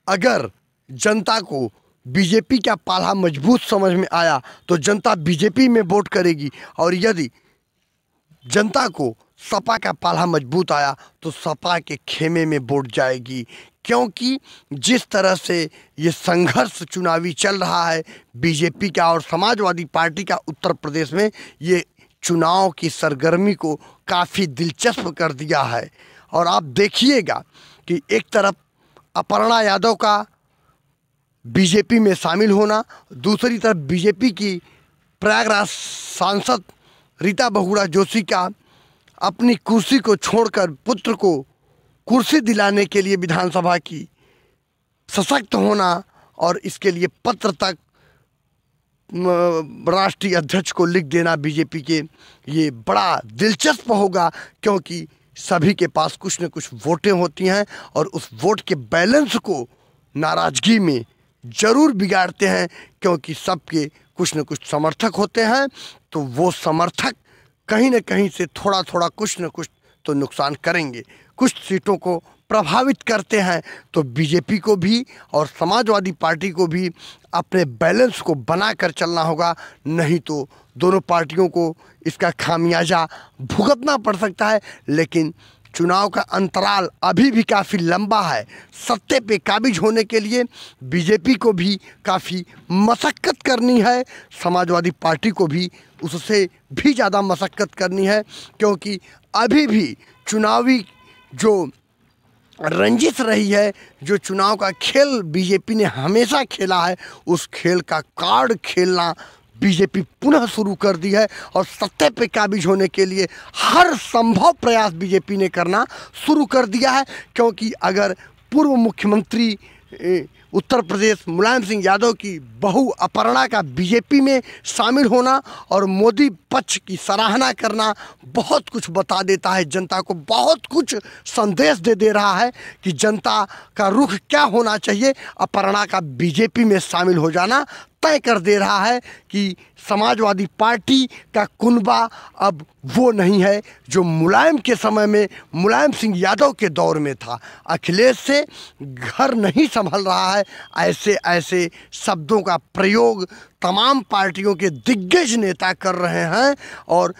अगर जनता को बीजेपी का पाला मजबूत समझ में आया तो जनता बीजेपी में वोट करेगी, और यदि जनता को सपा का पाला मजबूत आया तो सपा के खेमे में वोट जाएगी। क्योंकि जिस तरह से ये संघर्ष चुनावी चल रहा है बीजेपी का और समाजवादी पार्टी का उत्तर प्रदेश में, ये चुनाव की सरगर्मी को काफ़ी दिलचस्प कर दिया है। और आप देखिएगा कि एक तरफ अपर्णा यादव का बीजेपी में शामिल होना, दूसरी तरफ बीजेपी की प्रयागराज सांसद रीता बहुगुणा जोशी का अपनी कुर्सी को छोड़कर पुत्र को कुर्सी दिलाने के लिए विधानसभा की सशक्त होना, और इसके लिए पत्र तक राष्ट्रीय अध्यक्ष को लिख देना बीजेपी के, ये बड़ा दिलचस्प होगा। क्योंकि सभी के पास कुछ न कुछ वोटें होती हैं और उस वोट के बैलेंस को नाराज़गी में ज़रूर बिगाड़ते हैं, क्योंकि सबके कुछ न कुछ समर्थक होते हैं। तो वो समर्थक कहीं न कहीं से थोड़ा थोड़ा कुछ न कुछ तो नुकसान करेंगे, कुछ सीटों को प्रभावित करते हैं। तो बीजेपी को भी और समाजवादी पार्टी को भी अपने बैलेंस को बना कर चलना होगा, नहीं तो दोनों पार्टियों को इसका खामियाजा भुगतना पड़ सकता है। लेकिन चुनाव का अंतराल अभी भी काफ़ी लंबा है। सत्ते पे काबिज होने के लिए बीजेपी को भी काफ़ी मशक्क़त करनी है, समाजवादी पार्टी को भी उससे भी ज़्यादा मशक्क़त करनी है। क्योंकि अभी भी चुनावी जो रंजिश रही है, जो चुनाव का खेल बीजेपी ने हमेशा खेला है, उस खेल का कार्ड खेलना बीजेपी पुनः शुरू कर दी है। और सत्ते पे काबिज होने के लिए हर संभव प्रयास बीजेपी ने करना शुरू कर दिया है। क्योंकि अगर पूर्व मुख्यमंत्री उत्तर प्रदेश मुलायम सिंह यादव की बहू अपर्णा का बीजेपी में शामिल होना और मोदी पक्ष की सराहना करना बहुत कुछ बता देता है, जनता को बहुत कुछ संदेश दे रहा है कि जनता का रुख क्या होना चाहिए। अपर्णा का बीजेपी में शामिल हो जाना तय कर दे रहा है कि समाजवादी पार्टी का कुनबा अब वो नहीं है जो मुलायम के समय में, मुलायम सिंह यादव के दौर में था। अखिलेश से घर नहीं संभल रहा है, ऐसे ऐसे शब्दों का प्रयोग तमाम पार्टियों के दिग्गज नेता कर रहे हैं और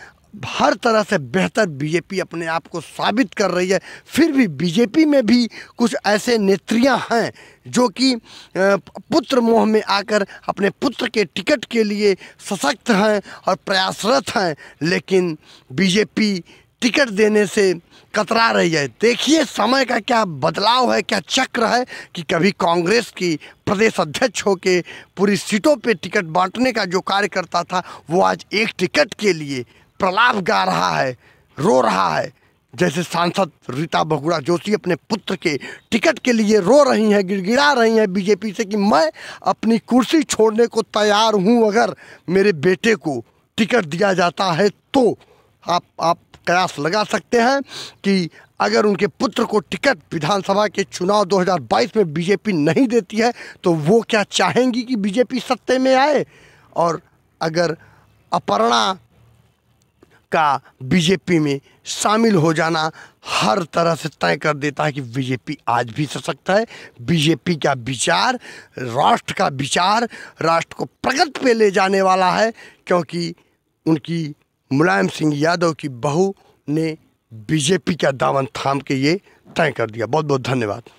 हर तरह से बेहतर बीजेपी अपने आप को साबित कर रही है। फिर भी बीजेपी में भी कुछ ऐसे नेत्रियां हैं जो कि पुत्र मोह में आकर अपने पुत्र के टिकट के लिए सशक्त हैं और प्रयासरत हैं, लेकिन बीजेपी टिकट देने से कतरा रही है। देखिए समय का क्या बदलाव है, क्या चक्र है कि कभी कांग्रेस की प्रदेश अध्यक्ष होके पूरी सीटों पे टिकट बांटने का जो कार्य करता था, वो आज एक टिकट के लिए प्रलाप गा रहा है, रो रहा है। जैसे सांसद रीता बहुगुणा जोशी अपने पुत्र के टिकट के लिए रो रही हैं, गिड़गिड़ा रही हैं बीजेपी से कि मैं अपनी कुर्सी छोड़ने को तैयार हूं अगर मेरे बेटे को टिकट दिया जाता है। तो आप कयास लगा सकते हैं कि अगर उनके पुत्र को टिकट विधानसभा के चुनाव 2022 में बीजेपी नहीं देती है तो वो क्या चाहेंगी कि बीजेपी सत्ते में आए। और अगर अपर्णा का बीजेपी में शामिल हो जाना हर तरह से तय कर देता है कि बीजेपी आज भी सशक्त है। बीजेपी का विचार, राष्ट्र का विचार, राष्ट्र को प्रगति पे ले जाने वाला है, क्योंकि उनकी मुलायम सिंह यादव की बहू ने बीजेपी का दामन थाम के ये तय कर दिया। बहुत बहुत धन्यवाद।